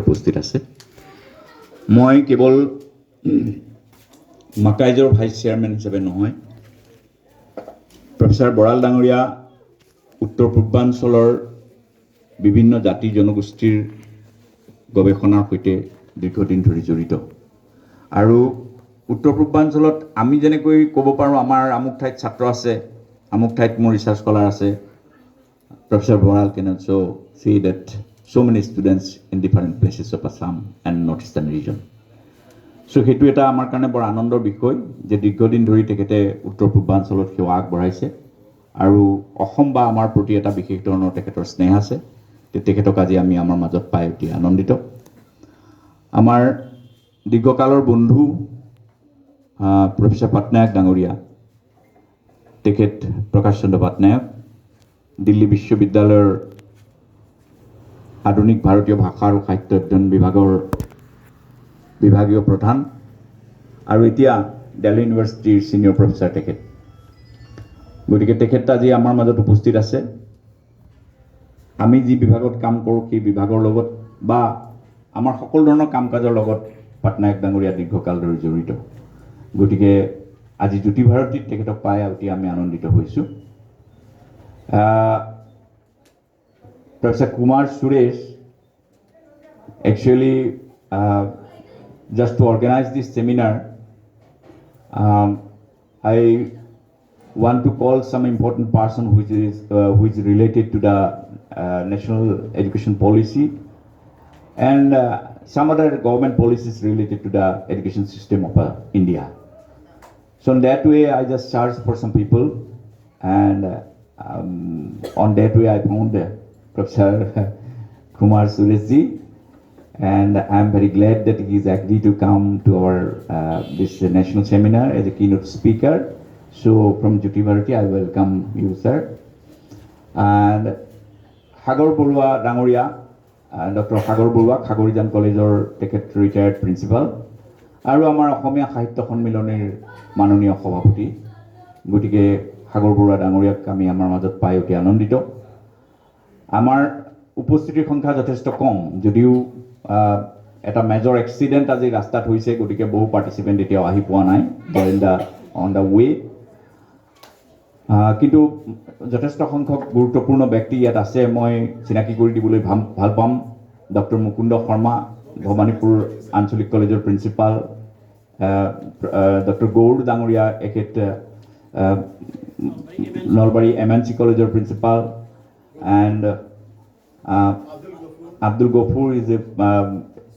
উপস্থিত আছে। মই কেৱল মাকাইজৰ ভাইচ চেয়াৰমেন হিচাপে নহয়, প্ৰফেচাৰ বৰাল ডাঙৰীয়া উত্তৰ পূৰ্বাঞ্চলৰ বিভিন্ন জাতি জনগোষ্ঠীৰ গৱেষণাৰ সৈতে দীৰ্ঘদিন ধৰি জড়িত। আৰু উত্তৰ পূৰ্বাঞ্চলত আমি যেনেকৈ ক'ব পাৰোঁ আমাৰ আমুক ঠাইত ছাত্ৰ আছে, আমুক ঠাইত মোৰ ৰিচাৰ্চ স্কলাৰ আছে, professor Boral can also say that so many students in different places of Assam and northeastern region. So সেইটো এটা আমাৰ কাৰণে বৰ আনন্দৰ বিষয় যে দীৰ্ঘদিন ধৰি তেখেতে উত্তৰ পূৰ্বাঞ্চলত সেৱা আগবঢ়াইছে আৰু অসম বা আমাৰ প্ৰতি এটা বিশেষ ধৰণৰ তেখেতৰ স্নেহ আছে। তেখেতক আজি আমি আমাৰ মাজত পাই অতি আনন্দিত। আমাৰ দীৰ্ঘকালৰ বন্ধু প্ৰফেচাৰ পাটনায়ক ডাঙৰীয়া, তেখেত প্ৰকাশ চন্দ্ৰ পাটনায়ক দিল্লী বিশ্ববিদ্যালয়ৰ আধুনিক ভাৰতীয় ভাষা আৰু সাহিত্য অধ্যয়ন বিভাগৰ বিভাগীয় প্ৰধান আৰু এতিয়া দিল্লী ইউনিভাৰ্চিটিৰ ছিনিয়ৰ প্ৰফেচাৰ তেখেত। গতিকে তেখেত আজি আমাৰ মাজত উপস্থিত আছে। আমি যি বিভাগত কাম কৰোঁ সেই বিভাগৰ লগত বা আমাৰ সকলো ধৰণৰ কাম কাজৰ লগত পাটনায়ক ডাঙৰীয়া দীৰ্ঘকাল ধৰি জড়িত। গতিকে আজি জ্যোতি ভাৰতীত তেখেতক পাই অতি আমি আনন্দিত হৈছোঁ। Professor Kumar Suresh, actually, just to organize this seminar, I want to call some important person which is related to the national education policy and some other government policies related to the education system of India. So in that way, I just searched for some people, and on that way, I found Professor Kumar Sureshji, and I'm very glad that he is agreed to come to our this national seminar as a keynote speaker. So from Jyoti Bharati, I welcome you, sir. And Hagor Borua Dangoria, Dr. Hagor Borua, Khagorijan College or Teket retired principal. আৰু আমাৰ অসমীয়া সাহিত্য সন্মিলনৰ মাননীয় সভাপতি, গতিকে সাগৰ বৰুৱা ডাঙৰীয়াক আমি আমাৰ মাজত পাই অতি আনন্দিত। আমাৰ উপস্থিতিৰ সংখ্যা যথেষ্ট কম, যদিও এটা মেজৰ এক্সিডেণ্ট আজি ৰাস্তাত হৈছে, গতিকে বহু পাৰ্টিচিপেণ্ট এতিয়াও আহি পোৱা নাই অন দ্য ৱে। কিন্তু যথেষ্ট সংখ্যক গুৰুত্বপূৰ্ণ ব্যক্তি ইয়াত আছে। মই চিনাকি কৰি দিবলৈ ভাল পাম। ডক্টৰ মুকুন্দ শৰ্মা, ভৱানীপুৰ আঞ্চলিক কলেজৰ প্ৰিন্সিপাল, ডক্টৰ গৌৰ ডাঙৰীয়া, এখেত নলবাৰী MNC কলেজৰ principal, and Abdul Ghafoor is a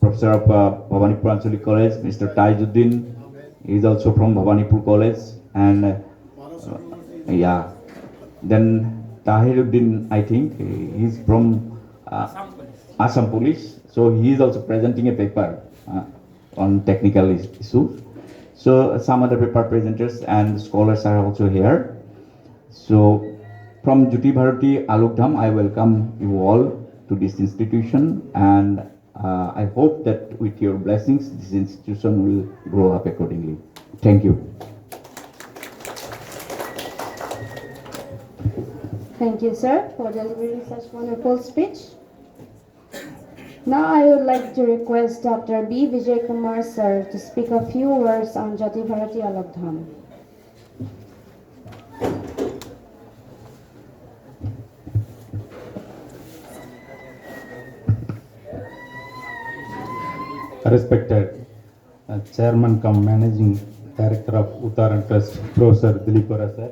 professor of Bhavanipur Anchalik College. Mr. Tajuddin is also from Bhavanipur College, and yeah, then Tahiruddin, I think he's from Assam Police, so he is also presenting a paper on technical issues. So some other paper presenters and scholars are also here. So from Jyoti Bharati Alukdham, I welcome you all to this institution, and I hope that with your blessings, this institution will grow up accordingly. Thank you. Thank you, sir, for delivering such wonderful speech. Now I would like to request Dr. B. Vijay Kumar, sir, to speak a few words on Jyoti Bharati Alukdham. Respected Chairman cum Managing Director of Uttaran Trust, Professor Dilip Vora sir.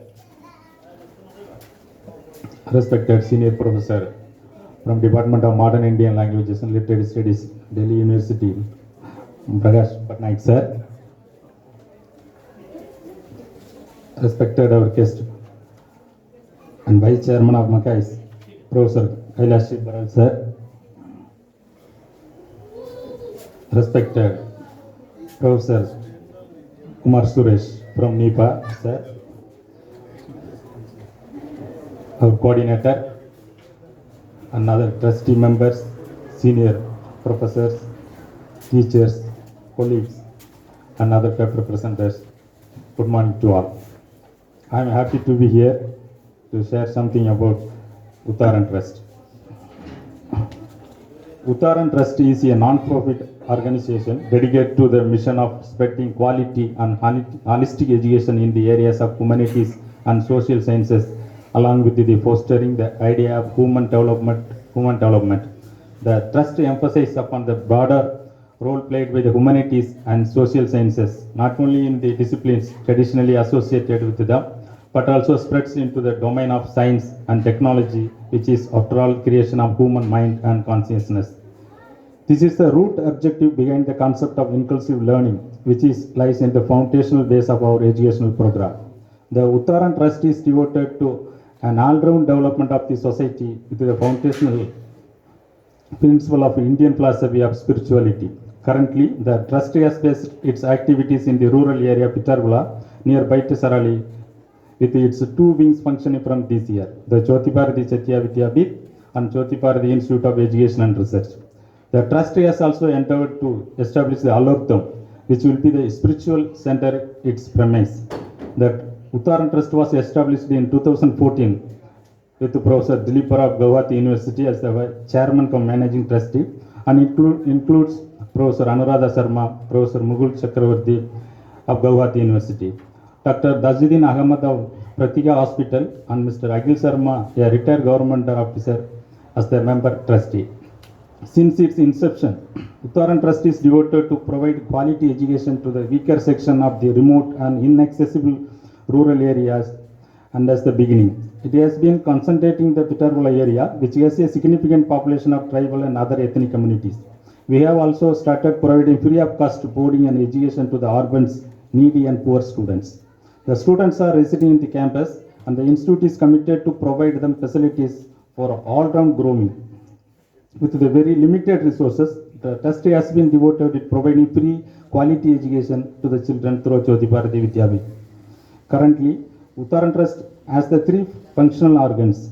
Respected Senior Professor from Department of Modern Indian Languages and Literary Studies, Delhi University, Prakash Patnaik sir. Respected our guest and Vice Chairman of Makais, Professor Kailash Baral sir. Respected Professor Kumar Suresh from NIPA, sir. Our coordinator and other trustee members, senior professors, teachers, colleagues, and other club representatives. Good morning to all. I am happy to be here to share something about Uttaran Trust. Uttaran Trust is a non-profit organization dedicated to the mission of spreading quality and holistic education in the areas of humanities and social sciences, along with the fostering the idea of human development. The trust emphasizes upon the broader role played by the humanities and social sciences, not only in the disciplines traditionally associated with them, but also spreads into the domain of science and technology, which is after all creation of human mind and consciousness. This is the root objective behind the concept of inclusive learning, which lies in the foundational base of our educational program. The Uttaran Trust is devoted to an all-round development of the society with the foundational principle of Indian philosophy of spirituality. Currently, the trust has based its activities in the rural area of Pittargula near Baitasarali with its two wings functioning from this year, the Jyotiparadi Chatya Vidyabit and Jyotiparadi Institute of Education and Research. The trust has also endeavored to establish the Aloktam, which will be the spiritual center, its premise. The Uttaran Trust was established in 2014 with Professor Dilipara of Guwahati University as the chairman cum managing trustee, and includes Professor Anuradha Sharma, Professor Mugul Chakravarti of Guwahati University, Dr. Dazuddin Ahmad of Pratika Hospital, and Mr. Akhil Sharma, a retired government officer, as the member trustee. Since its inception, Uttaran Trust is devoted to provide quality education to the weaker section of the remote and inaccessible rural areas, and as the beginning. It has been concentrating the Pittargula area, which has a significant population of tribal and other ethnic communities. We have also started providing free of cost boarding and education to the urban's needy and poor students. The students are residing in the campus, and the institute is committed to provide them facilities for all-round growing. With the very limited resources, the trust has been devoted to providing free quality education to the children through Jyotiparadi Vidyabit. Currently, Uttaran Trust has the three functional organs,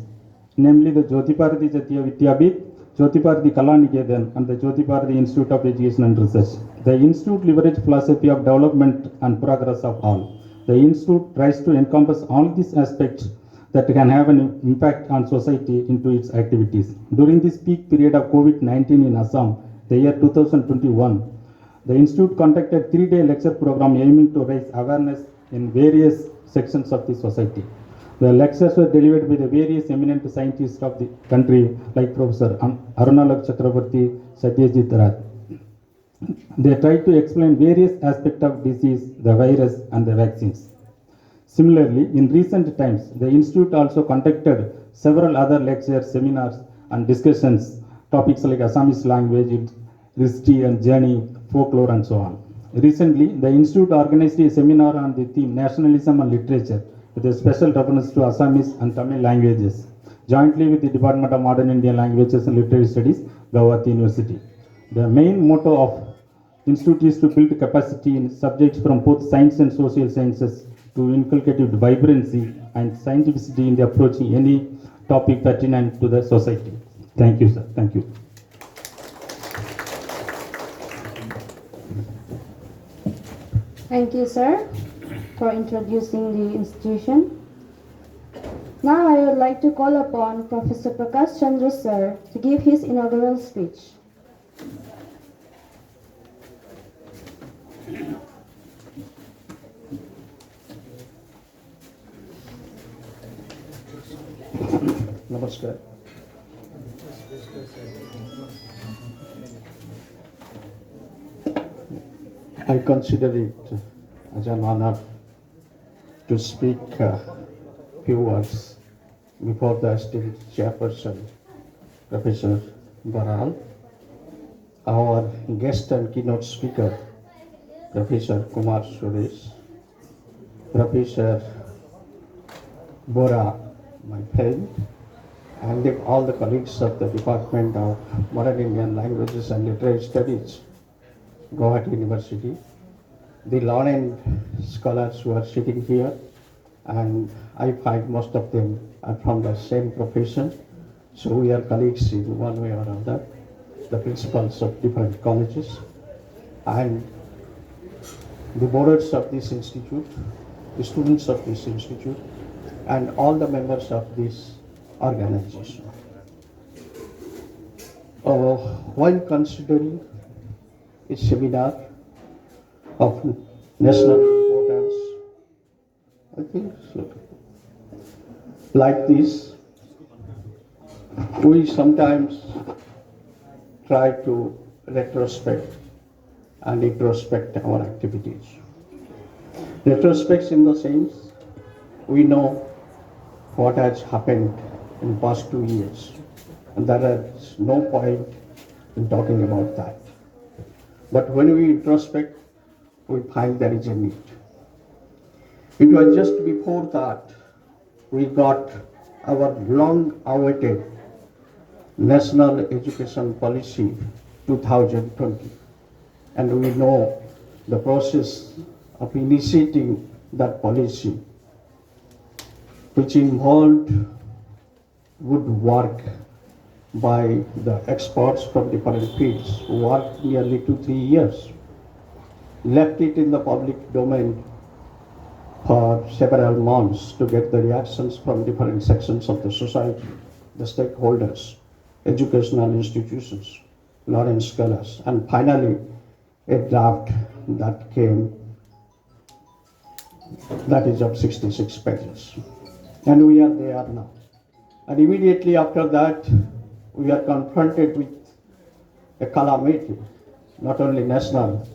namely the Jyotiparadi Chatya Vidyabit, Jyotiparadi Kalaniketan, and the Jyotiparadi Institute of Education and Research. The institute leverages philosophy of development and progress of all. The institute tries to encompass all these aspects that can have an impact on society into its activities. During this peak period of COVID-19 in Assam, the year 2021, the institute conducted 3-day lecture program aiming to raise awareness in various sections of the society. The lectures were delivered by the various eminent scientists of the country, like Professor Arunalak Chakrabarti, Satyajit Rath. They tried to explain various aspects of disease, the virus, and the vaccines. Similarly, in recent times, the institute also conducted several other lectures, seminars, and discussions, topics like Assamese language, history and journey, folklore, and so on. Recently, the institute organized a seminar on the theme Nationalism and Literature, with a special reference to Assamese and Tamil languages, jointly with the Department of Modern Indian Languages and Literary Studies, Guwahati University. The main motto of institute is to build capacity in subjects from both science and social sciences to inculcate vibrancy and scientificity in the approaching any topic pertinent to the society. Thank you, sir. Thank you. Thank you, sir, for introducing the institution. Now I would like to call upon Professor Prakash Chandra, sir, to give his inaugural speech. Namaskar. I consider it as an honor to speak few words before the esteemed chairperson, Professor Baral, our guest and keynote speaker, Professor Kumar Suresh, Professor Bora, my friend, and all the colleagues of the Department of Modern Indian Languages and Literary Studies, Guwahati University, the learned scholars who are sitting here, and I find most of them are from the same profession, so we are colleagues in one way or another, the principals of different colleges, and the boarders of this institute, the students of this institute, and all the members of this organization. While considering a seminar of national importance, I think so. Like this, we sometimes try to retrospect and introspect our activities. Retrospects in the sense we know what has happened in the past 2 years, and there is no point in talking about that. But when we introspect, we find there is a need. It was just before that we got our long-awaited National Education Policy 2020, and we know the process of initiating that policy, which involved good work by the experts from different fields who worked nearly 2-3 years, left it in the public domain for several months to get the reactions from different sections of the society, the stakeholders, educational institutions, learning scholars, and finally a draft that came that is of 66 pages. And we are there now. And immediately after that, we are confronted with a calamity, not only national,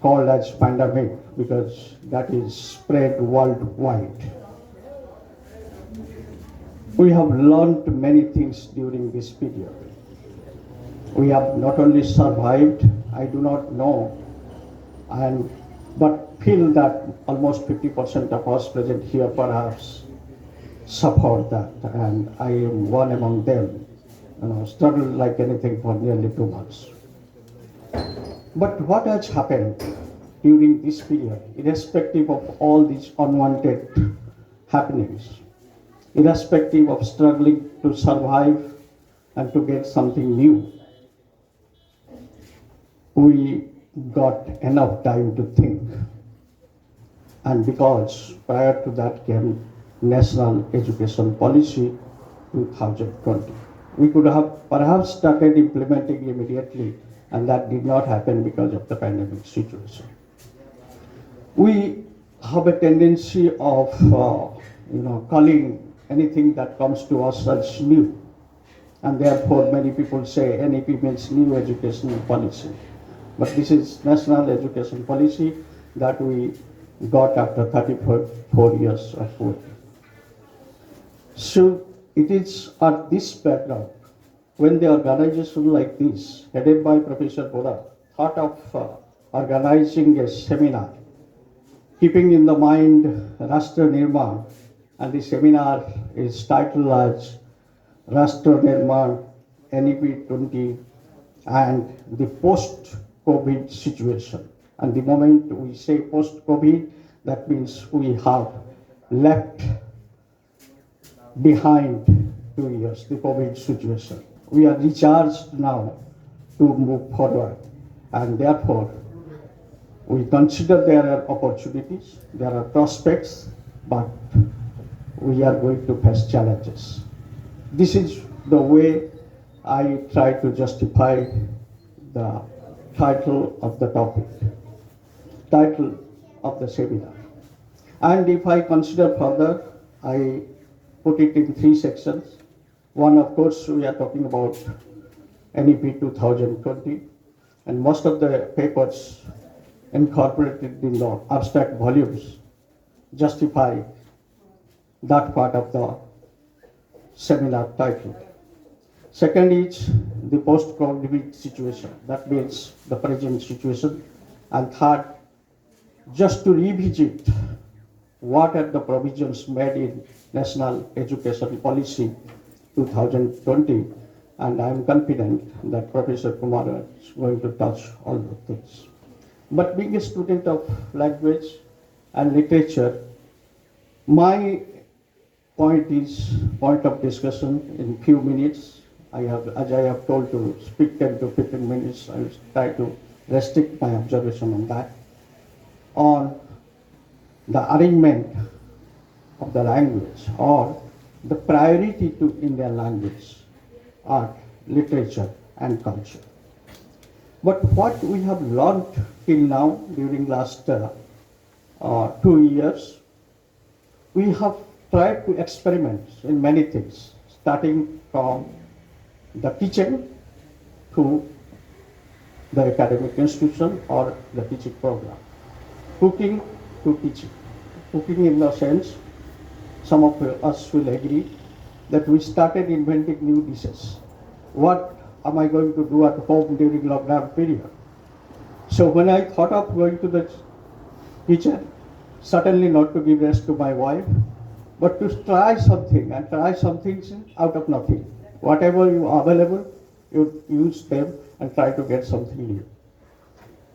called as pandemic, because that is spread worldwide. We have learned many things during this period. We have not only survived, I do not know, but feel that almost 50% of us present here perhaps suffered that, and I am one among them. Struggled like anything for nearly 2 months. But what has happened during this period, irrespective of all these unwanted happenings, irrespective of struggling to survive and to get something new, we got enough time to think. And because prior to that came National Education Policy 2020. We could have perhaps started implementing immediately, and that did not happen because of the pandemic situation. We have a tendency of calling anything that comes to us as new, and therefore many people say NEP means new educational policy. But this is National Education Policy that we got after 34 years of work. So it is at this background when the organization like this, headed by Professor Bora, thought of organizing a seminar, keeping in the mind Rashtra Nirman, and the seminar is titled as Rashtra Nirman NEP 20 and the post-COVID situation. And the moment we say post-COVID, that means we have left behind 2 years, the COVID situation. We are recharged now to move forward, and therefore we consider there are opportunities, there are prospects, but we are going to face challenges. This is the way I try to justify the title of the topic, title of the seminar. And if I consider further, I put it in 3 sections. One, of course, we are talking about NEP 2020, and most of the papers incorporated in the abstract volumes justify that part of the seminar title. Second is the post-COVID situation, that means the present situation. And third, just to revisit what are the provisions made in National Education Policy 2020, and I am confident that Professor Kumar is going to touch all the things. But being a student of language and literature, my point of discussion in few minutes. As I have told to speak 10 to 15 minutes, I will try to restrict my observation on that. On the arrangement of the language, or the priority to Indian language, art, literature, and culture. But what we have learned till now during last 2 years, we have tried to experiment in many things, starting from the kitchen to the academic institution or the teaching program. Cooking to teaching. Cooking in the sense, some of us will agree that we started inventing new dishes. What am I going to do at home during lockdown period? So when I thought of going to the kitchen, certainly not to give rest to my wife, but to try something and try some things out of nothing. Whatever you are available, you use them and try to get something new.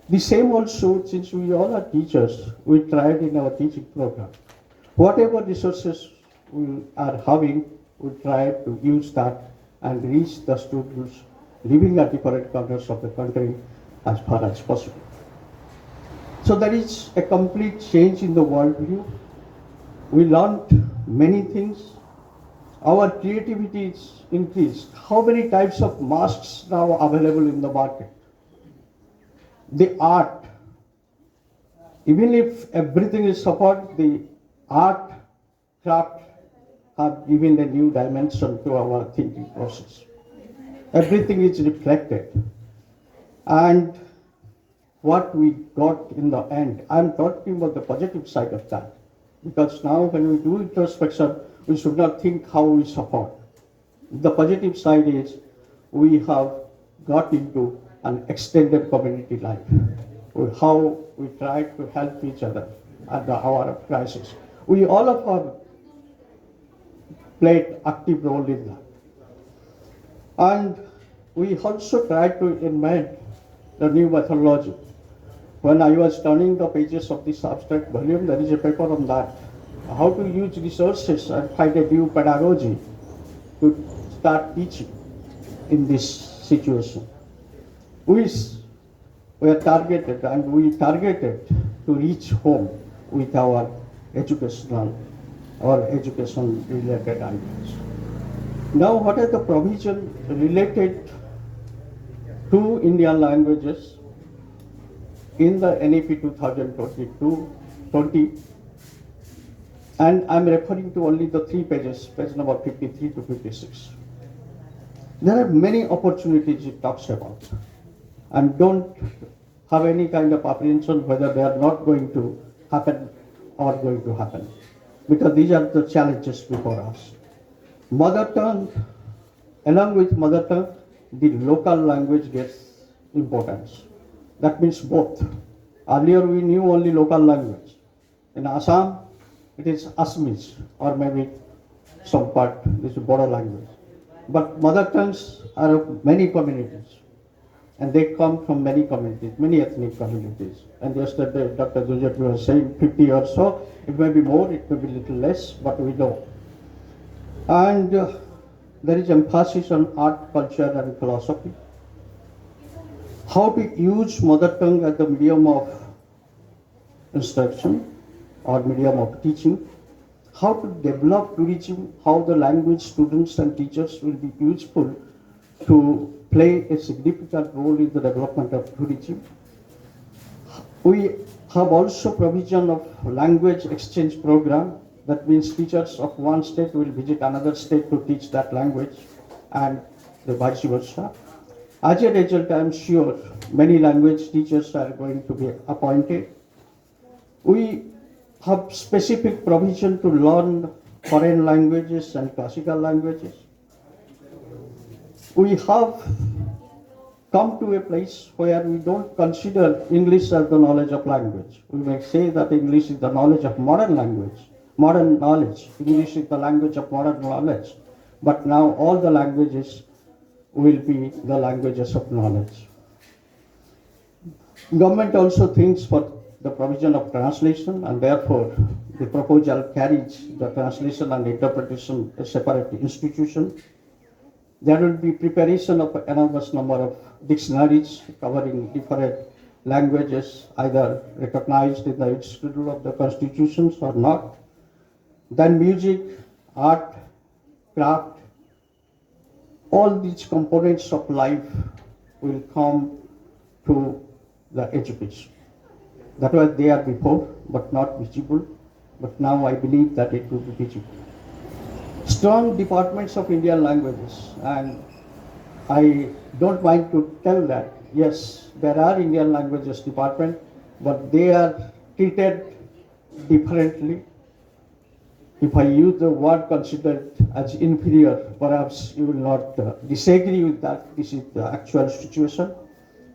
The same also, since we all are teachers, we tried in our teaching program. Whatever resources we are having, we try to use that and reach the students living at different corners of the country as far as possible. So there is a complete change in the worldview. We learned many things. Our creativity is increased. How many types of masks now available in the market? The art, even if everything is suffered, the art, craft have given a new dimension to our thinking process. Everything is reflected. And what we got in the end, I'm talking about the positive side of that. Because now when we do introspection, we should not think how we suffered. The positive side is we have got into an extended community life. How we try to help each other at the hour of crisis. We all of us played active role in that. And we also tried to invent the new methodology. When I was turning the pages of this abstract volume, there is a paper on that. How to use resources and find a new pedagogy to start teaching in this situation. We were targeted and we targeted to reach home with our educational or education related ideas. Now what are the provisions related to Indian languages in the NEP 2022-20, and I'm referring to only the 3 pages, page number 53 to 56. There are many opportunities it talks about, and don't have any kind of apprehension whether they are not going to happen or going to happen, because these are the challenges before us. Mother tongue, along with mother tongue, the local language gets importance. That means both. Earlier we knew only local language. In Assam, it is Assamese or maybe some part, this is Bodo language. But mother tongues are of many communities, and they come from many communities, many ethnic communities. And yesterday Dr. Jujat was saying 50 or so, it may be more, it may be little less, but we know. And there is emphasis on art, culture and philosophy. How to use mother tongue as the medium of instruction or medium of teaching. How to develop tourism, how the language students and teachers will be useful to play a significant role in the development of tourism. We have also provision of language exchange program. That means teachers of one state will visit another state to teach that language and the vice versa. As a result, I am sure many language teachers are going to be appointed. We have specific provision to learn foreign languages and classical languages. We have come to a place where we don't consider English as the knowledge of language. We may say that English is the knowledge of modern language, modern knowledge. English is the language of modern knowledge. But now all the languages will be the languages of knowledge. Government also thinks for the provision of translation, and therefore the proposal carries the translation and interpretation a separate institution. There will be preparation of an enormous number of dictionaries covering different languages, either recognized in the schedule of the constitutions or not. Then music, art, craft, all these components of life will come to the education. That was there before, but not visible. But now I believe that it will be visible. Strong departments of Indian languages, and I don't mind to tell that, yes, there are Indian languages department, but they are treated differently. If I use the word considered as inferior, perhaps you will not disagree with that. This is the actual situation.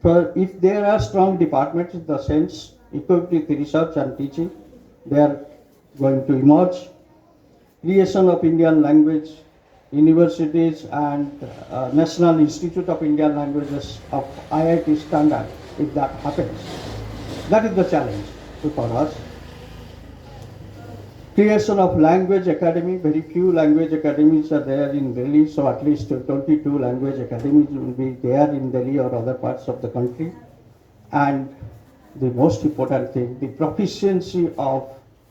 For if there are strong departments in the sense equipped with research and teaching, they are going to emerge. Creation of Indian language, universities and National Institute of Indian Languages of IIT standard, if that happens. That is the challenge for us. Creation of language academy, very few language academies are there in Delhi, so at least 22 language academies will be there in Delhi or other parts of the country. And the most important thing, the proficiency of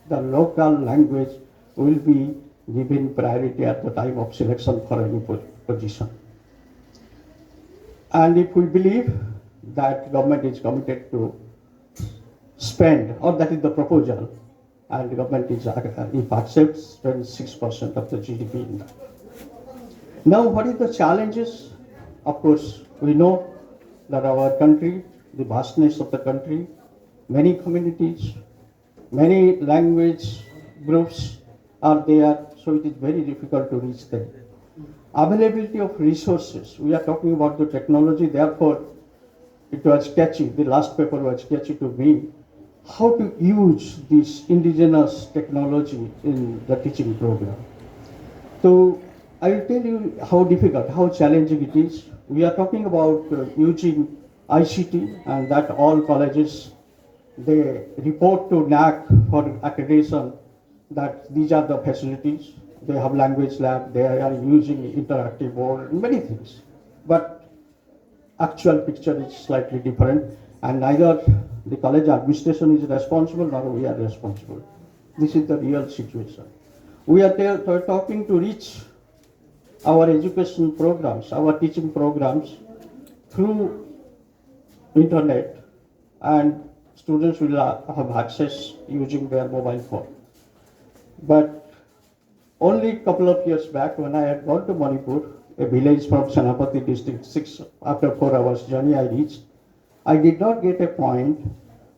the local language will be given priority at the time of selection for any position. And if we believe that government is committed to spend, or that is the proposal, and the government is, if accepts, 26% of the GDP in that. Now, what is the challenges? Of course, we know that our country, the vastness of the country, many communities, many language groups are there, so it is very difficult to reach them. Availability of resources, we are talking about the technology, therefore it was catchy, the last paper was catchy to me, how to use this indigenous technology in the teaching program. So I will tell you how difficult, how challenging it is. We are talking about using ICT, and that all colleges, they report to NAC for accreditation that these are the facilities. They have language lab, they are using interactive board, many things. But actual picture is slightly different, and neither the college administration is responsible nor we are responsible. This is the real situation. We are talking to reach our education programs, our teaching programs through internet, and students will have access using their mobile phone. But only a couple of years back, when I had gone to Manipur, a village from Senapati district, after 4 hours journey I reached, I did not get a point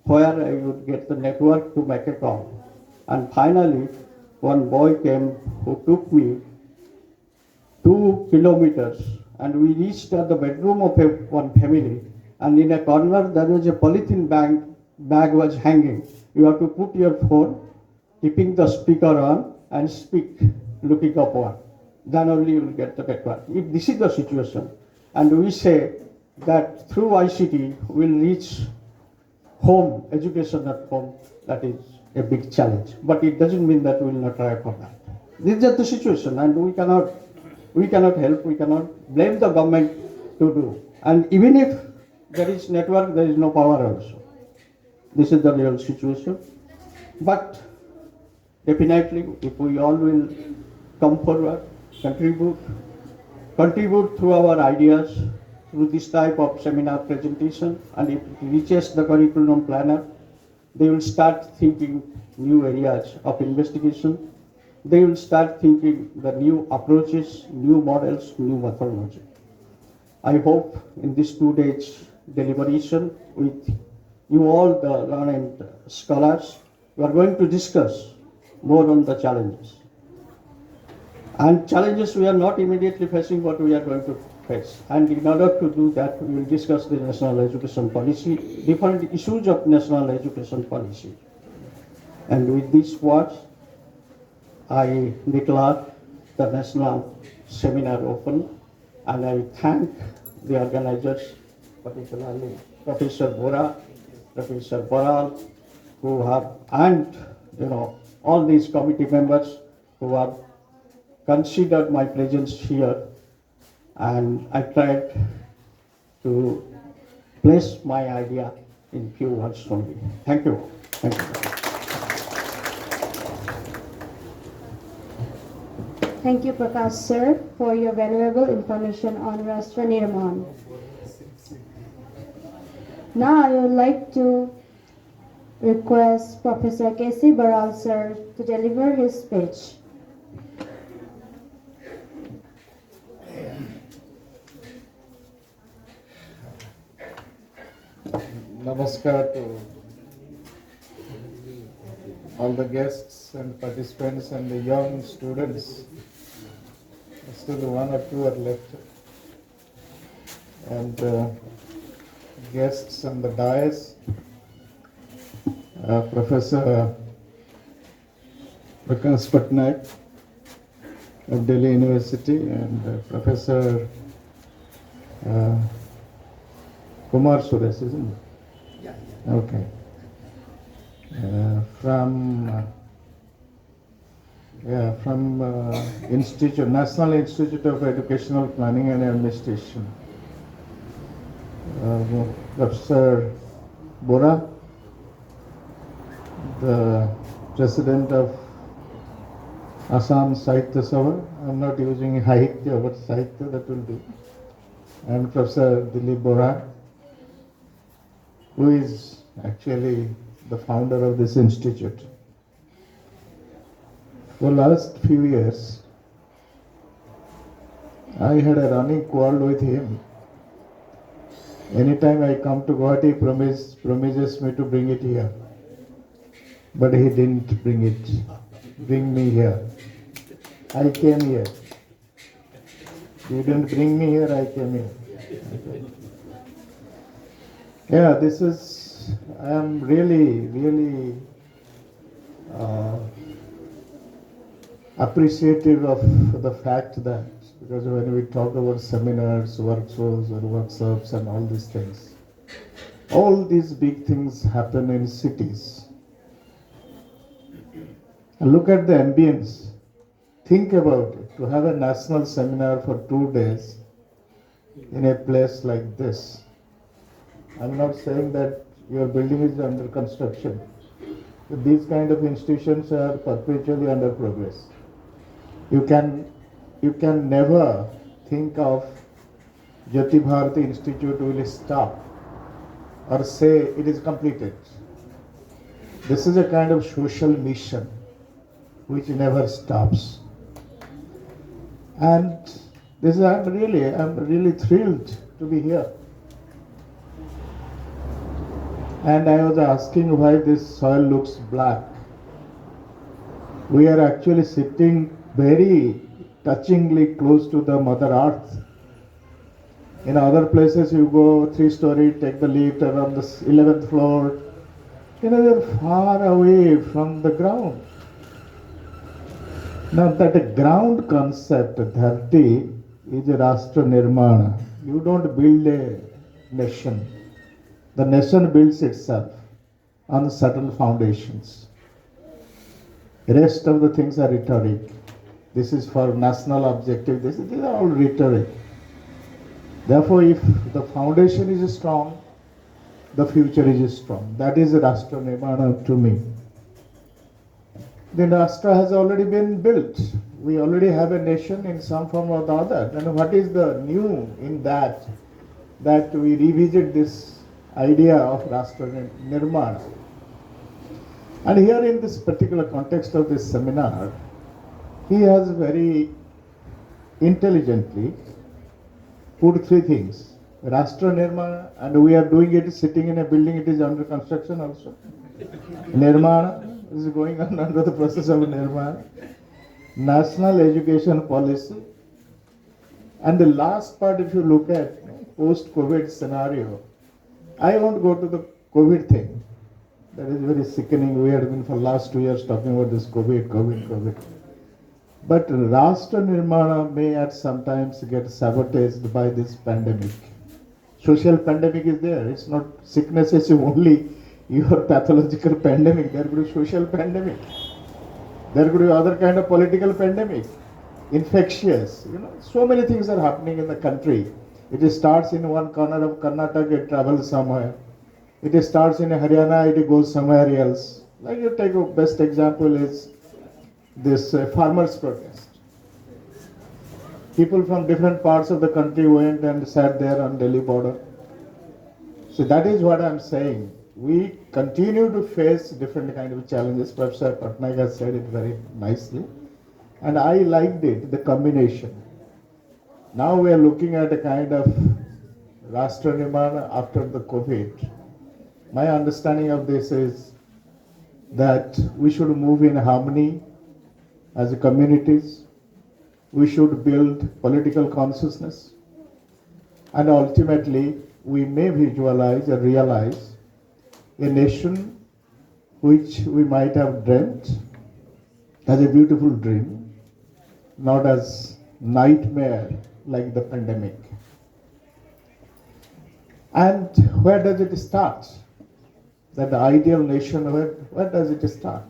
where I would get the network to make a call. And finally, one boy came who took me 2 kilometers, and we reached at the bedroom of one family, and in a corner there was a polythene bag was hanging. You have to put your phone, keeping the speaker on, and speak, looking upward. Then only you will get the network. If this is the situation, and we say that through ICT we'll reach home, education at home, that is a big challenge. But it doesn't mean that we will not try for that. This is just the situation, and we cannot help, we cannot blame the government to do. And even if there is network, there is no power also. This is the real situation. But definitely, if we all will come forward, contribute through our ideas, through this type of seminar presentation, and if it reaches the curriculum planner, they will start thinking new areas of investigation. They will start thinking the new approaches, new models, new methodology. I hope in this 2 days deliberation with you all, the learned scholars, we are going to discuss more on the challenges. And challenges we are not immediately facing, but we are going to face. And in order to do that, we will discuss the national education policy, different issues of national education policy. And with these words, I declare the national seminar open, and I thank the organizers, particularly Professor Bora, Professor Baral, who have, and all these committee members who have considered my presence here, and I tried to place my idea in few words only. Thank you. Thank you. Thank you, Prakash sir, for your valuable information on Rashtra Nirman. Now I would like to request Professor K.C. Baral sir to deliver his speech. Namaskar to all the guests and participants and the young students. Still one or two are left. And guests on the dais, Professor Prakash Patnaik of Delhi University and Professor Kumar Suresh, isn't it? Yeah. Okay. From National Institute of Educational Planning and Administration, Professor Bora, the President of Assam Sahitya Sabha. I'm not using Sahitya, but Sahitya, that will do. And Professor Dilip Bora, who is actually the founder of this institute. For last few years, I had a running quarrel with him. Anytime I come to Guwahati, he promises me to bring it here. But he didn't bring me here. I came here. He didn't bring me here, I came here. Yeah, I am really appreciative of the fact that, because when we talk about seminars, workshops or workshops and all these things, all these big things happen in cities. And look at the ambience. Think about it, to have a national seminar for 2 days in a place like this. I'm not saying that your building is under construction. These kind of institutions are perpetually under progress. You can never think of Jyoti Bharati Institute will stop or say it is completed. This is a kind of social mission which never stops. And I'm really thrilled to be here. And I was asking why this soil looks black. We are actually sitting very touchingly close to the Mother Earth. In other places you go 3-story, take the lift around the 11th floor. They're far away from the ground. Now that ground concept, dharti, is a Rashtra Nirmana. You don't build a nation. The nation builds itself on certain foundations. The rest of the things are rhetoric. This is for national objective. These are all rhetoric. Therefore, if the foundation is strong, the future is strong. That is Rashtra Nirmana to me. The Rashtra has already been built. We already have a nation in some form or the other. And what is the new in that we revisit this idea of Rashtra Nirmana? And here in this particular context of this seminar, he has very intelligently put 3 things. Rashtra Nirmana, and we are doing it sitting in a building, it is under construction also. Nirmana is going on under the process of Nirmana. National education policy. And the last part, if you look at post-COVID scenario, I won't go to the COVID thing. That is very sickening. We have been for last 2 years talking about this COVID. But Rashtra Nirmana may at sometimes get sabotaged by this pandemic. Social pandemic is there. It's not sickness is only your pathological pandemic. There could be social pandemic. There could be other kind of political pandemic. Infectious. So many things are happening in the country. It starts in one corner of Karnataka, it travels somewhere. It starts in Haryana, it goes somewhere else. Like you take a best example is this farmers' protest. People from different parts of the country went and sat there on Delhi border. So that is what I'm saying. We continue to face different kind of challenges. Professor Patnaik has said it very nicely. And I liked it, the combination. Now we are looking at a kind of Rashtra Nirmana after the COVID. My understanding of this is that we should move in harmony as a communities. We should build political consciousness. And ultimately, we may visualize or realize a nation which we might have dreamt as a beautiful dream, not as nightmare like the pandemic. And where does it start? That the ideal nation, where does it start?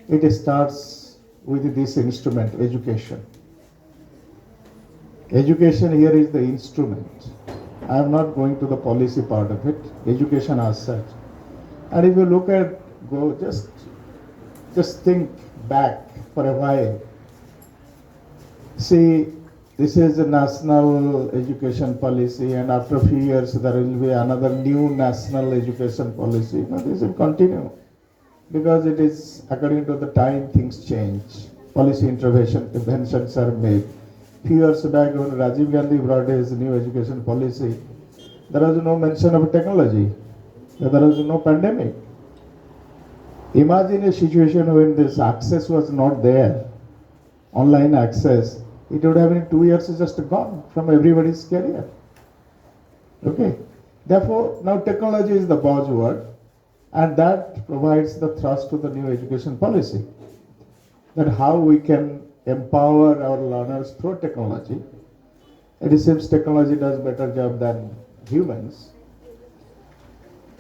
It starts with this instrument, education. Education here is the instrument. I am not going to the policy part of it, education as such. And if you look at, just think back for a while. See, this is a national education policy, and after a few years there will be another new national education policy. Now this will continue because it is according to the time things change. Policy interventions are made. Few years back when Rajiv Gandhi brought his new education policy, there was no mention of technology. There was no pandemic. Imagine a situation when this access was not there, online access. It would have been 2 years just gone from everybody's career. Okay. Therefore, now technology is the buzzword, and that provides the thrust to the new education policy. That how we can empower our learners through technology. It seems technology does better job than humans.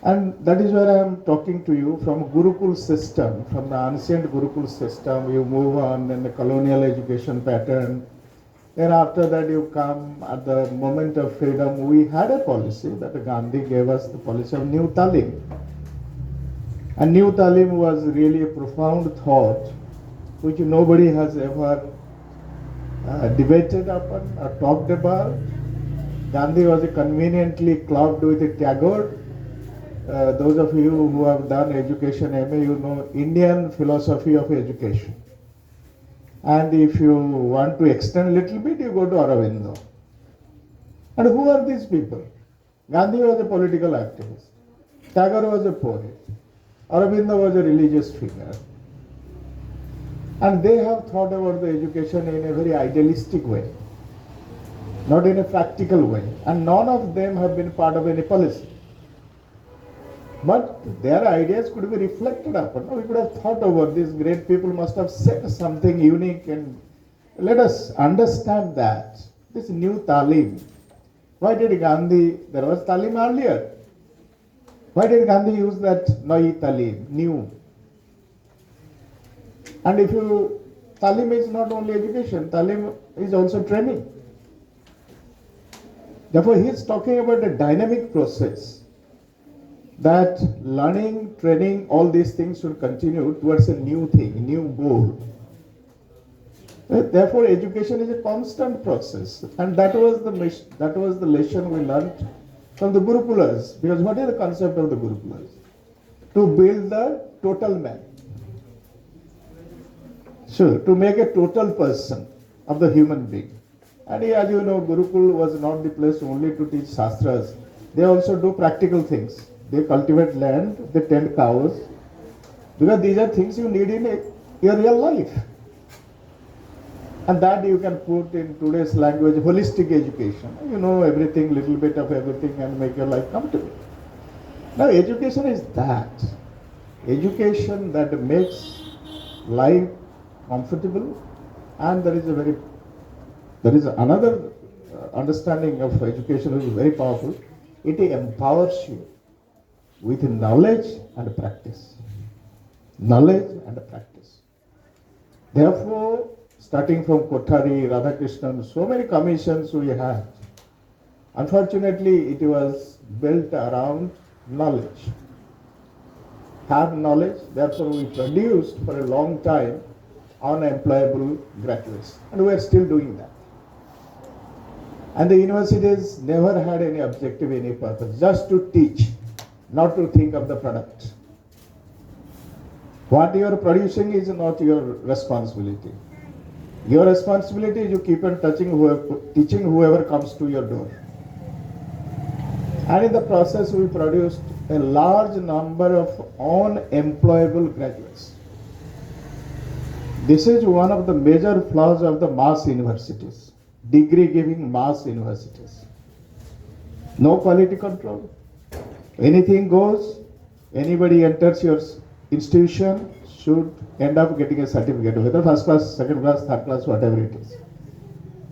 And that is where I am talking to you from Gurukul system, from the ancient Gurukul system. You move on in the colonial education pattern. Then after that you come at the moment of freedom. We had a policy that Gandhi gave us, the policy of New Talim. And New Talim was really a profound thought which nobody has ever debated upon or talked about. Gandhi was conveniently clubbed with Tagore. Those of you who have done education MA, you know Indian philosophy of education. And if you want to extend a little bit, you go to Aurobindo. And who are these people? Gandhi was a political activist. Tagore was a poet. Aurobindo was a religious figure. And they have thought about the education in a very idealistic way, not in a practical way. And none of them have been part of any policy. But their ideas could be reflected upon. We could have thought over these great people must have said something unique, and let us understand that. This new Talim. Why did Gandhi, there was Talim earlier. Why did Gandhi use that Nai Talim, new? And if you, Talim is not only education, Talim is also training. Therefore, he is talking about a dynamic process. That learning, training, all these things should continue towards a new thing, new goal. Therefore, education is a constant process, and that was the lesson we learned from the Gurukulas. Because what is the concept of the Gurukulas? To build the total man. So, to make a total person of the human being. And as you know, Gurukul was not the place only to teach Shastras. They also do practical things. They cultivate land, they tend cows, because these are things you need in your real life. And that you can put in today's language, holistic education. You know everything, little bit of everything, and make your life comfortable. Now education is that. Education that makes life comfortable, and there is another understanding of education which is very powerful. It empowers you with knowledge and practice. Knowledge and practice. Therefore, starting from Kothari, Radhakrishnan, so many commissions we had. Unfortunately, it was built around knowledge. Have knowledge, therefore we produced for a long time unemployable graduates. And we are still doing that. And the universities never had any objective, any purpose, just to teach, not to think of the product. What you are producing is not your responsibility. Your responsibility is you keep on teaching whoever comes to your door. And in the process, we produced a large number of unemployable graduates. This is one of the major flaws of the mass universities, degree giving mass universities. No quality control. Anything goes, anybody enters your institution should end up getting a certificate, whether first class, second class, third class, whatever it is.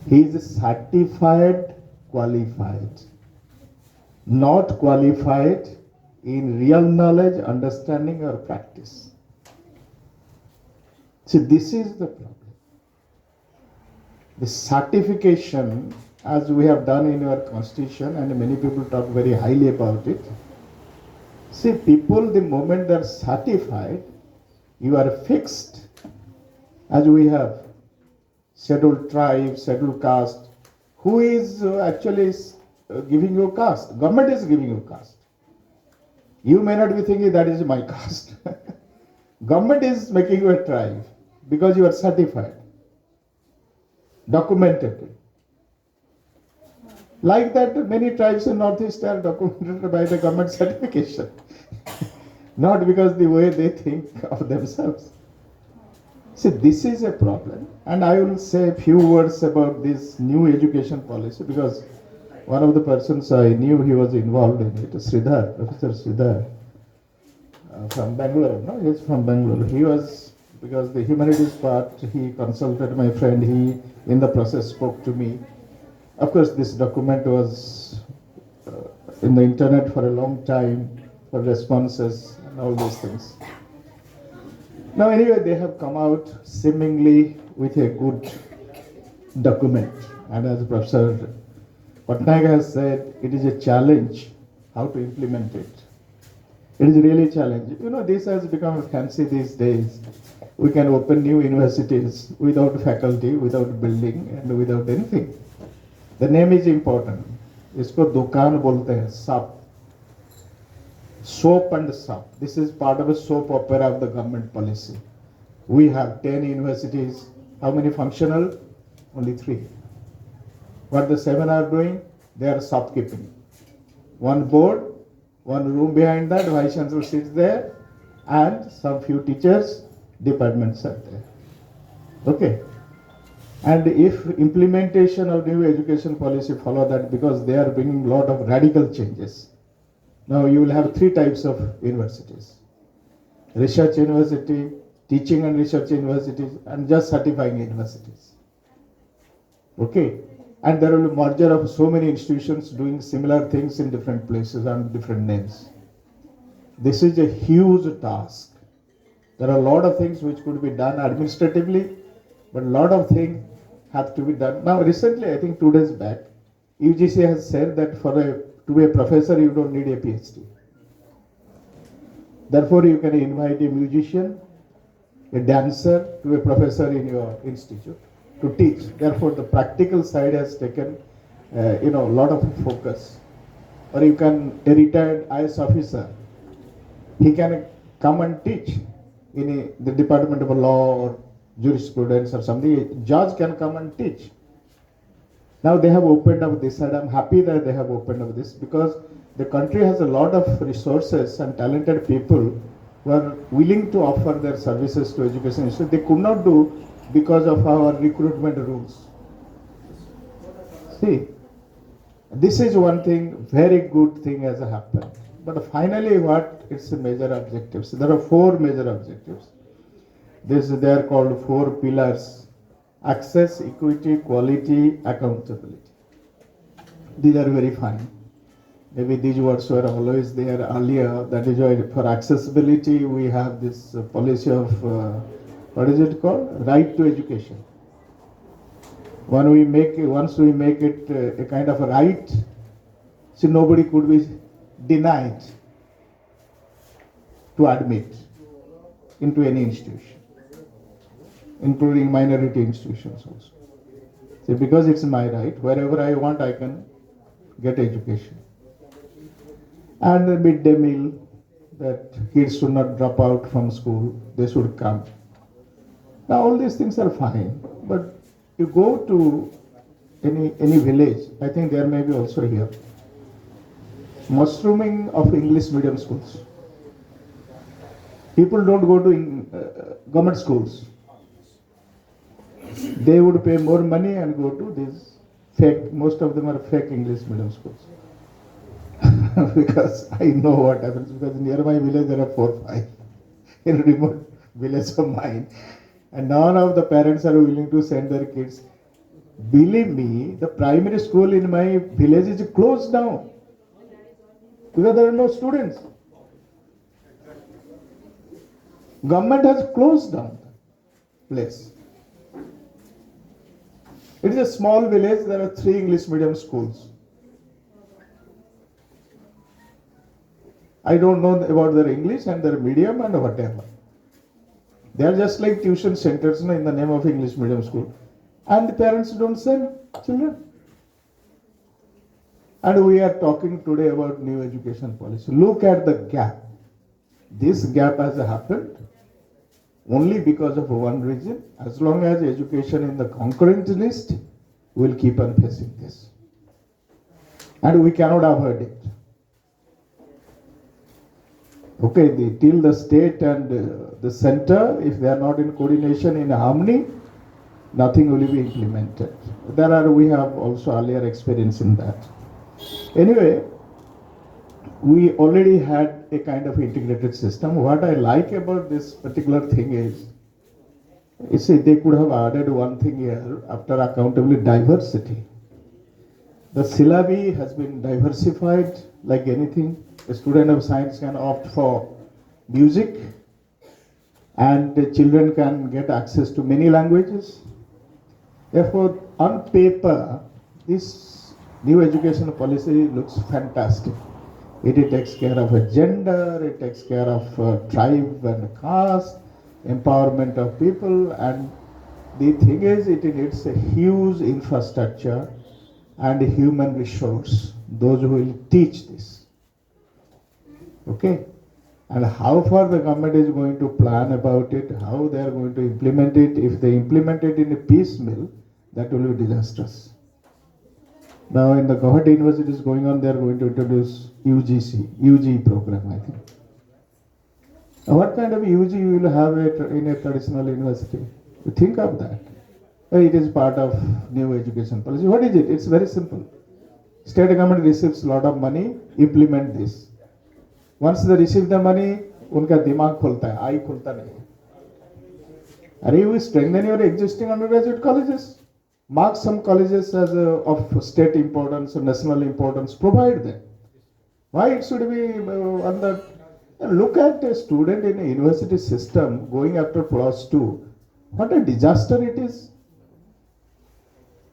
He is certified, qualified, not qualified in real knowledge, understanding, or practice. See, this is the problem. The certification, as we have done in our constitution, and many people talk very highly about it. See, people, the moment they are certified, you are fixed. As we have scheduled tribe, scheduled caste. Who is actually giving you caste? Government is giving you caste. You may not be thinking that is my caste. Government is making you a tribe because you are certified, documented. Like that, many tribes in Northeast are documented by the government certification, not because the way they think of themselves. See, this is a problem, and I will say a few words about this new education policy because one of the persons I knew, he was involved in it, Sridhar, Professor Sridhar, from Bangalore. No, he's from Bangalore. He was, because the humanities part, he consulted my friend, he in the process spoke to me. Of course, this document was in the internet for a long time, for responses and all these things. Now anyway, they have come out seemingly with a good document, and as Professor Patnaik has said, it is a challenge how to implement it. It is really a challenge. You know, this has become fancy these days. We can open new universities without faculty, without building, and without anything. The name is important. इसको दुकान बोलते हैं, shop. Soap and shop. This is part of a soap opera of the government policy. We have 10 universities. How many functional? Only 3. What the 7 are doing? They are shopkeeping. One board, one room behind that, vice chancellor sits there, and some few teachers, departments are there. Okay. And if implementation of new education policy follow that, because they are bringing a lot of radical changes. Now you will have 3 types of universities. Research university, teaching and research universities, and just certifying universities. Okay. And there will be merger of so many institutions doing similar things in different places and different names. This is a huge task. There are a lot of things which could be done administratively, but a lot of things have to be done. Now recently, I think 2 days back, UGC has said that to be a professor, you don't need a PhD. Therefore, you can invite a musician, a dancer to be a professor in your institute to teach. Therefore, the practical side has taken, a lot of focus. Or you can, a retired IS officer, he can come and teach in the Department of Law or jurisprudence or something. A judge can come and teach. Now they have opened up this, and I'm happy that they have opened up this because the country has a lot of resources and talented people who are willing to offer their services to education institutions. They could not do because of our recruitment rules. See, this is one thing, very good thing has happened. But finally, what its major objectives? There are 4 major objectives. They are called 4 pillars: access, equity, quality, accountability. These are very fine. Maybe these words were always there earlier. That is why for accessibility we have this policy of what is it called? Right to education. Once we make it a kind of a right, so nobody could be denied to admit into any institution, including minority institutions also. See, because it's my right, wherever I want, I can get education. And the midday meal, that kids should not drop out from school, they should come. Now all these things are fine, but you go to any village, I think there may be also here, mushrooming of English medium schools. People don't go to government schools. They would pay more money and go to these fake, most of them are fake English medium schools. Because I know what happens, because near my village there are 4 or 5 in a remote village of mine, and none of the parents are willing to send their kids. Believe me, the primary school in my village is closed down because there are no students. Government has closed down the place. It is a small village, there are 3 English medium schools. I don't know about their English and their medium and whatever. They are just like tuition centers in the name of English medium school. And the parents don't send children. And we are talking today about new education policy. Look at the gap. This gap has happened only because of one reason. As long as education in the concurrent list, we will keep on facing this. And we cannot avoid it. Okay, till the state and the center, if they are not in coordination, in harmony, nothing will be implemented. We have also earlier experience in that. Anyway, we already had a kind of integrated system. What I like about this particular thing is, you see, they could have added one thing here after accountability, diversity. The syllabi has been diversified like anything. A student of science can opt for music, and the children can get access to many languages. Therefore, on paper, this new education policy looks fantastic. It takes care of gender, it takes care of tribe and caste, empowerment of people, and the thing is, it needs a huge infrastructure and a human resource, those who will teach this. Okay? And how far the government is going to plan about it, how they are going to implement it, if they implement it in a piecemeal, that will be disastrous. Now in the Guwahati University is going on, they are going to introduce UG program, I think. Now, what kind of UG you will have in a traditional university? You think of that. It is part of new education policy. What is it? It's very simple. State government receives a lot of money, implement this. Once they receive the money, उनका दिमाग खुलता है, आई खुलता नहीं. Are you strengthen your existing undergraduate colleges? Mark some colleges as of state importance or national importance. Provide them. Why it should be on the? Look at a student in a university system going after +2. What a disaster it is.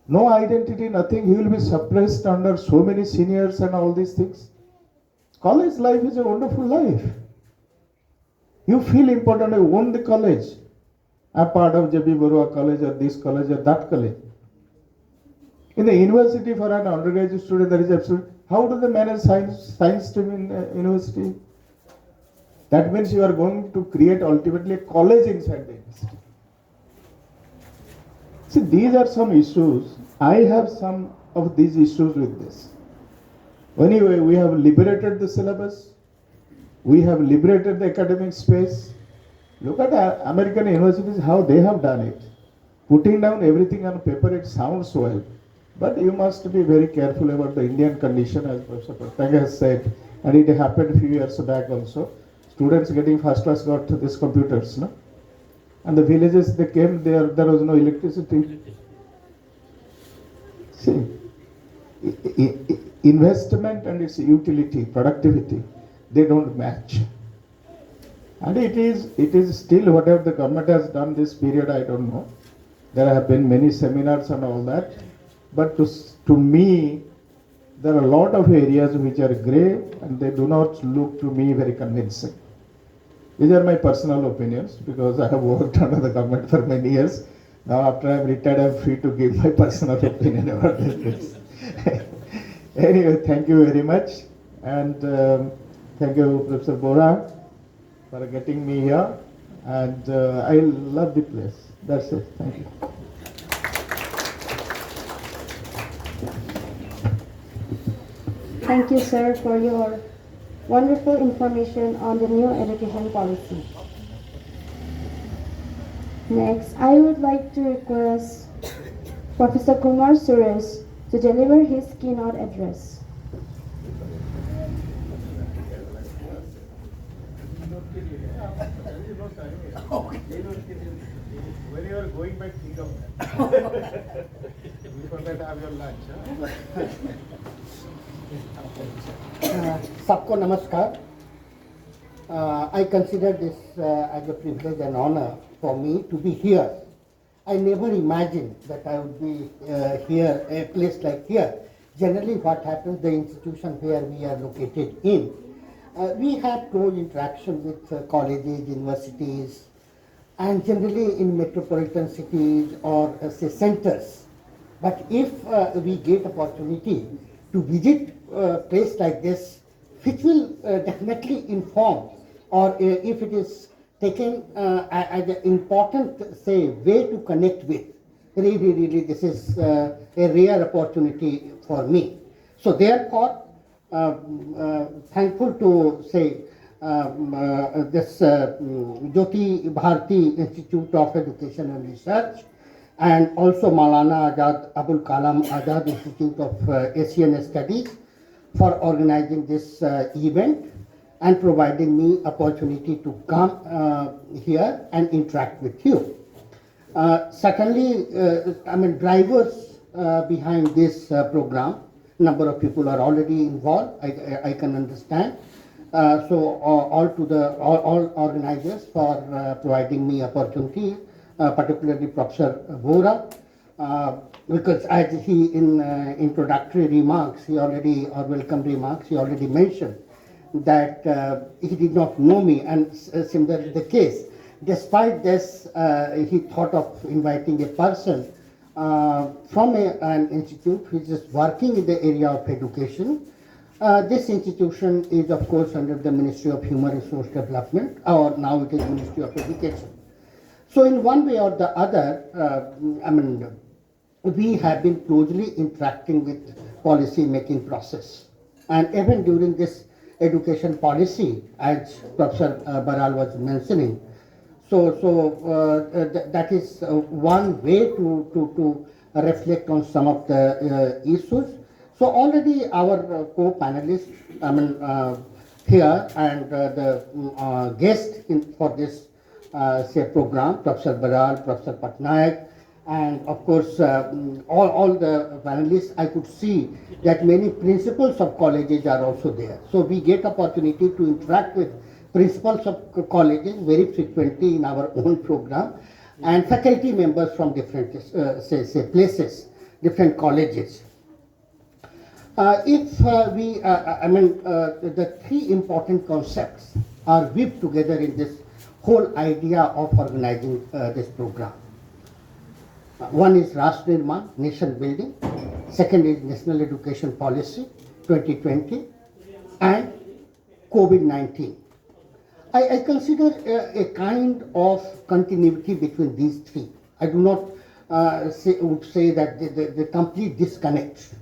No identity, nothing. He will be suppressed under so many seniors and all these things. College life is a wonderful life. You feel important, you own the college. I'm part of J.B. Barua College or this college or that college. In the university for an undergraduate student, there is absolute. How do they manage science stream in university? That means you are going to create ultimately a college inside the university. See, these are some issues. I have some of these issues with this. Anyway, we have liberated the syllabus. We have liberated the academic space. Look at American universities, how they have done it. Putting down everything on paper, it sounds well. But you must be very careful about the Indian condition, as Professor Patnaik has said. And it happened a few years back also. Students getting first class got these computers, no? And the villages they came, there was no electricity. See, investment and its utility, productivity, they don't match. And it is still whatever the government has done this period, I don't know. There have been many seminars and all that. But to me, there are a lot of areas which are grey and they do not look to me very convincing. These are my personal opinions because I have worked under the government for many years. Now after I'm retired, I'm free to give my personal opinion about this. Anyway, thank you very much. And thank you, Professor Bora, for getting me here. And I love the place. That's it. Thank you. Thank you, sir, for your wonderful information on the new education policy. Next, I would like to request Professor Kumar Suresh to deliver his keynote address. When you are going back, think of before that have your lunch. Sabko namaskar. I consider this as a privilege and honor for me to be here. I never imagined that I would be here, a place like here. Generally what happens, the institution where we are located in, we have close interaction with colleges, universities, and generally in metropolitan cities or say centers. But if we get opportunity to visit a place like this, which will definitely inform, or if it is taken as an important, say, way to connect with, really, this is a rare opportunity for me. So therefore, thankful to say this Jyoti Bharati Institute of Education and Research, and also Maulana Azad Abul Kalam Azad Institute of Asian Studies for organizing this event and providing me opportunity to come here and interact with you. Secondly, drivers behind this program, number of people are already involved, I can understand. So all organizers for providing me opportunity, particularly Professor Bora, because as he in introductory remarks, or welcome remarks, he already mentioned that he did not know me, and similar is the case. Despite this, he thought of inviting a person from an institute which is working in the area of education. This institution is of course under the Ministry of Human Resource Development, or now it is Ministry of Education. So in one way or the other, we have been closely interacting with policy making process. And even during this education policy, as Professor Baral was mentioning, that is one way to reflect on some of the issues. So already our co-panelists, here, and the guest for this say program, Professor Baral, Professor Patnaik, and of course all the panelists, I could see that many principals of colleges are also there. So we get opportunity to interact with principals of colleges very frequently in our own program, and faculty members from different say places, different colleges. The three important concepts are weaved together in this whole idea of organizing this program. One is Rashtra Nirman, nation building. Second is National Education Policy 2020, and COVID-19. I consider a kind of continuity between these three. I do not would say that the complete disconnect.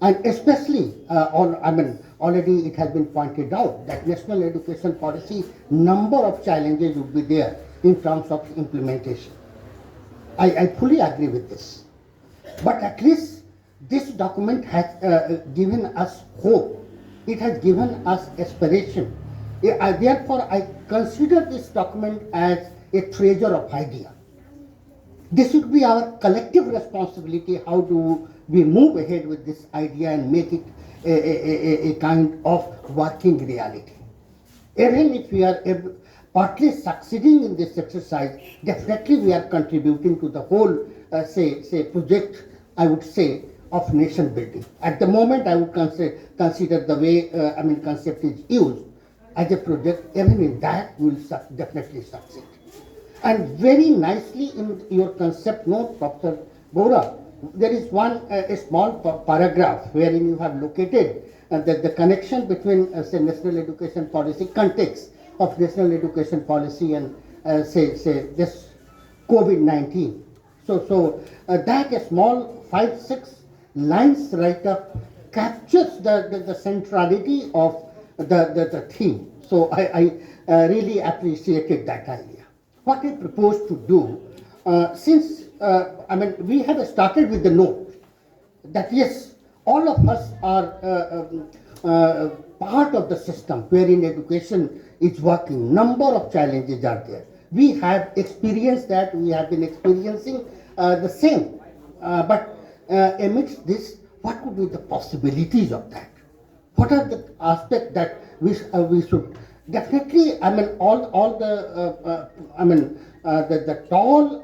And especially, already it has been pointed out that national education policy, number of challenges would be there in terms of implementation. I fully agree with this. But at least this document has given us hope. It has given us aspiration. Therefore, I consider this document as a treasure of idea. This should be our collective responsibility. How do we move ahead with this idea and make it a kind of working reality? Even if we are partly succeeding in this exercise, definitely we are contributing to the whole, say project, I would say, of nation building. At the moment, I would consider the way concept is used as a project. Even in that, we will definitely succeed. And very nicely in your concept note, Dr. Bora, there is one a small paragraph wherein you have located the connection between say national education policy context of national education policy and say this COVID-19. That a small 5-6 lines write up captures the centrality of the theme. So I really appreciated that idea. What we propose to do, since we have started with the note that yes, all of us are part of the system wherein education is working. Number of challenges are there. We have experienced that, we have been experiencing the same. But amidst this, what could be the possibilities of that? What are the aspects that we should definitely, all the, the tall,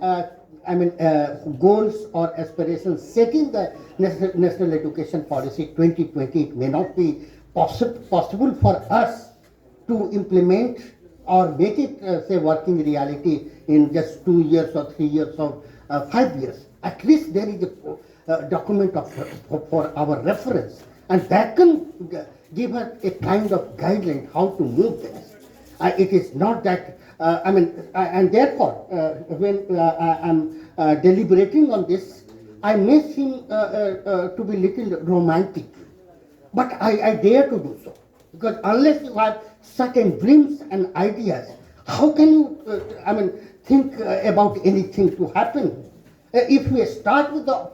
goals or aspirations setting the National Education Policy 2020, it may not be possible for us to implement or make it, say, working reality in just 2 years or 3 years or 5 years. At least there is a document for our reference, and that can give us a kind of guideline how to move this. It is not that, and therefore, when I'm deliberating on this, I may seem to be little romantic, but I dare to do so. Because unless you have certain dreams and ideas, how can you, think about anything to happen? If we start with the,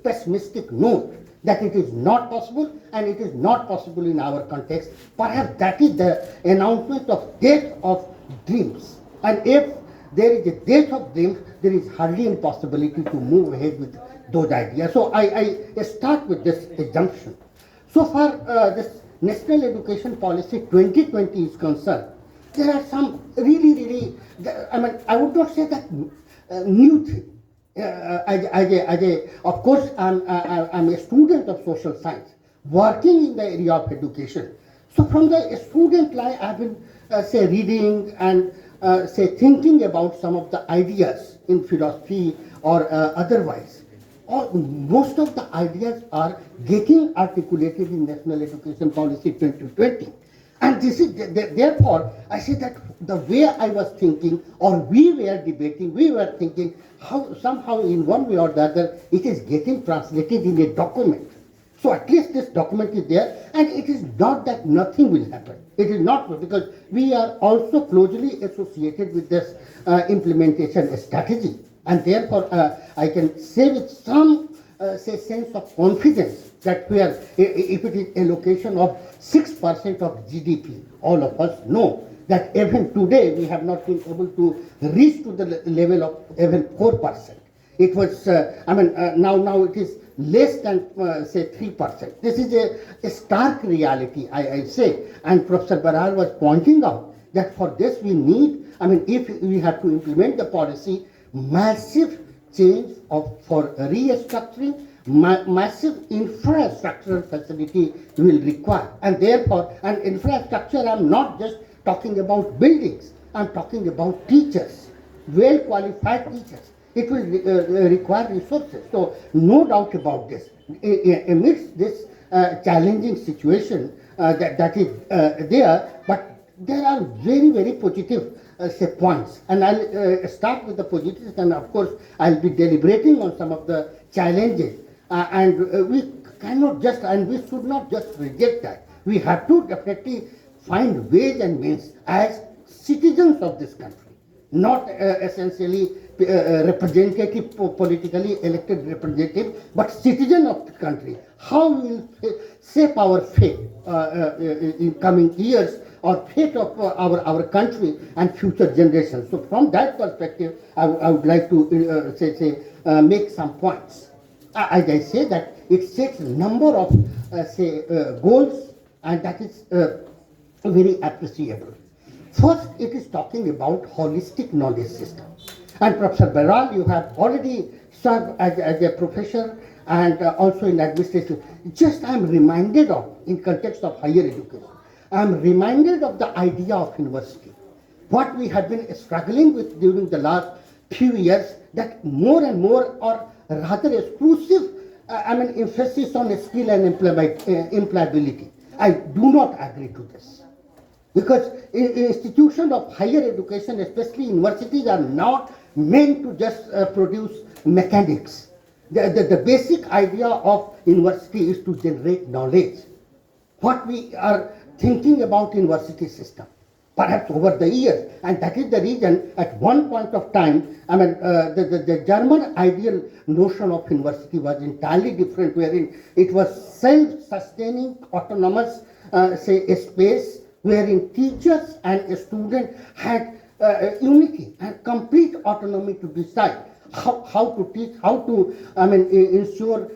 pessimistic note that it is not possible and it is not possible in our context, perhaps that is the announcement of death of dreams. And if there is a death of dreams, there is hardly any possibility to move ahead with those ideas. So I start with this assumption. So far, this National Education Policy 2020 is concerned, there are some really, I would not say that new thing. Of course, I'm a student of social science, working in the area of education. So from the student life, I've been, say, reading and, say, thinking about some of the ideas in philosophy or otherwise. Most of the ideas are getting articulated in National Education Policy 2020. And this is, therefore, I say that the way I was thinking, or we were debating, we were thinking, how somehow in one way or the other, it is getting translated in a document. So at least this document is there, and it is not that nothing will happen. It is not, because we are also closely associated with this implementation strategy. And therefore, I can say with some say sense of confidence that we are, if it is allocation of 6% of GDP, all of us know that even today we have not been able to reach to the level of even 4%. It was, now it is less than, say, 3%. This is a stark reality, I say. And Professor Barar was pointing out that for this we need, if we have to implement the policy, massive change for restructuring, massive infrastructural facility will require. And therefore, and infrastructure, I'm not just talking about buildings, I'm talking about teachers, well qualified teachers. It will require resources. So no doubt about this. Amidst this challenging situation that is there, but there are very positive say points. And I'll start with the positives, and of course I'll be deliberating on some of the challenges. And we cannot just, and we should not just reject that. We have to definitely find ways and means as citizens of this country, not essentially representative, politically elected representative, but citizen of the country. How we will shape our fate in coming years, or fate of our country and future generations. So from that perspective, I would like to make some points. As I say that it sets a number of goals, and that is very appreciable. First, it is talking about holistic knowledge system. And Professor Baral, you have already served as a professor and also in administration. Just I am reminded of, in context of higher education, I am reminded of the idea of university. What we have been struggling with during the last few years, that more and more, or rather exclusive, emphasis on skill and employability. I do not agree to this. Because institutions of higher education, especially universities, are not meant to just produce mechanics. The basic idea of university is to generate knowledge. What we are thinking about university system, perhaps over the years, and that is the reason at one point of time, the German ideal notion of university was entirely different, wherein it was self-sustaining, autonomous, a space wherein teachers and students had unity and complete autonomy to decide how to teach, how to ensure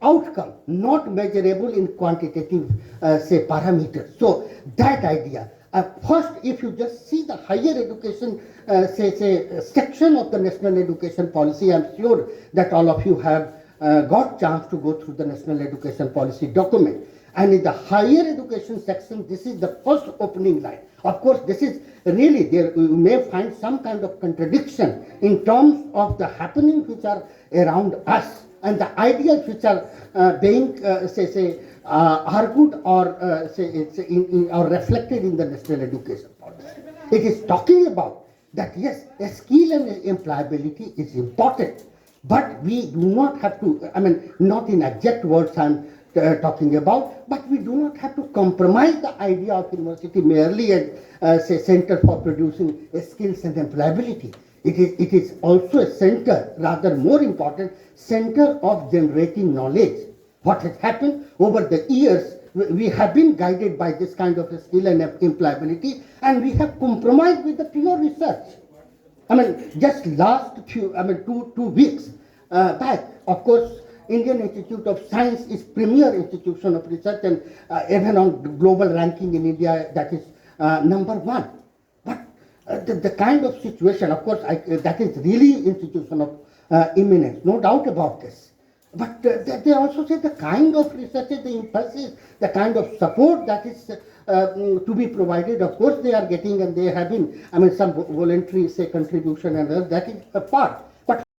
outcome, not measurable in quantitative parameters. So that idea. First, if you just see the higher education section of the National Education Policy, I'm sure that all of you have got chance to go through the National Education Policy document. And in the higher education section, this is the first opening line. Of course, this is really, there you may find some kind of contradiction in terms of the happenings which are around us and the ideas which are being argued or or reflected in the National Education Policy. It is talking about that yes, a skill and employability is important, but we do not have to, not in exact words I'm talking about, but we do not have to compromise the idea of university merely as center for producing skills and employability. It is also a center, rather more important, center of generating knowledge. What has happened over the years, we have been guided by this kind of skill and employability, and we have compromised with the pure research. Just last few, 2 weeks back, of course, Indian Institute of Science is premier institution of research, and even on global ranking in India, that is number 1. But the kind of situation, of course, that is really institution of eminence, no doubt about this. But they also say the kind of research, the emphasis, the kind of support that is to be provided, of course they are getting, and they have been, some voluntary, contribution and that is a part.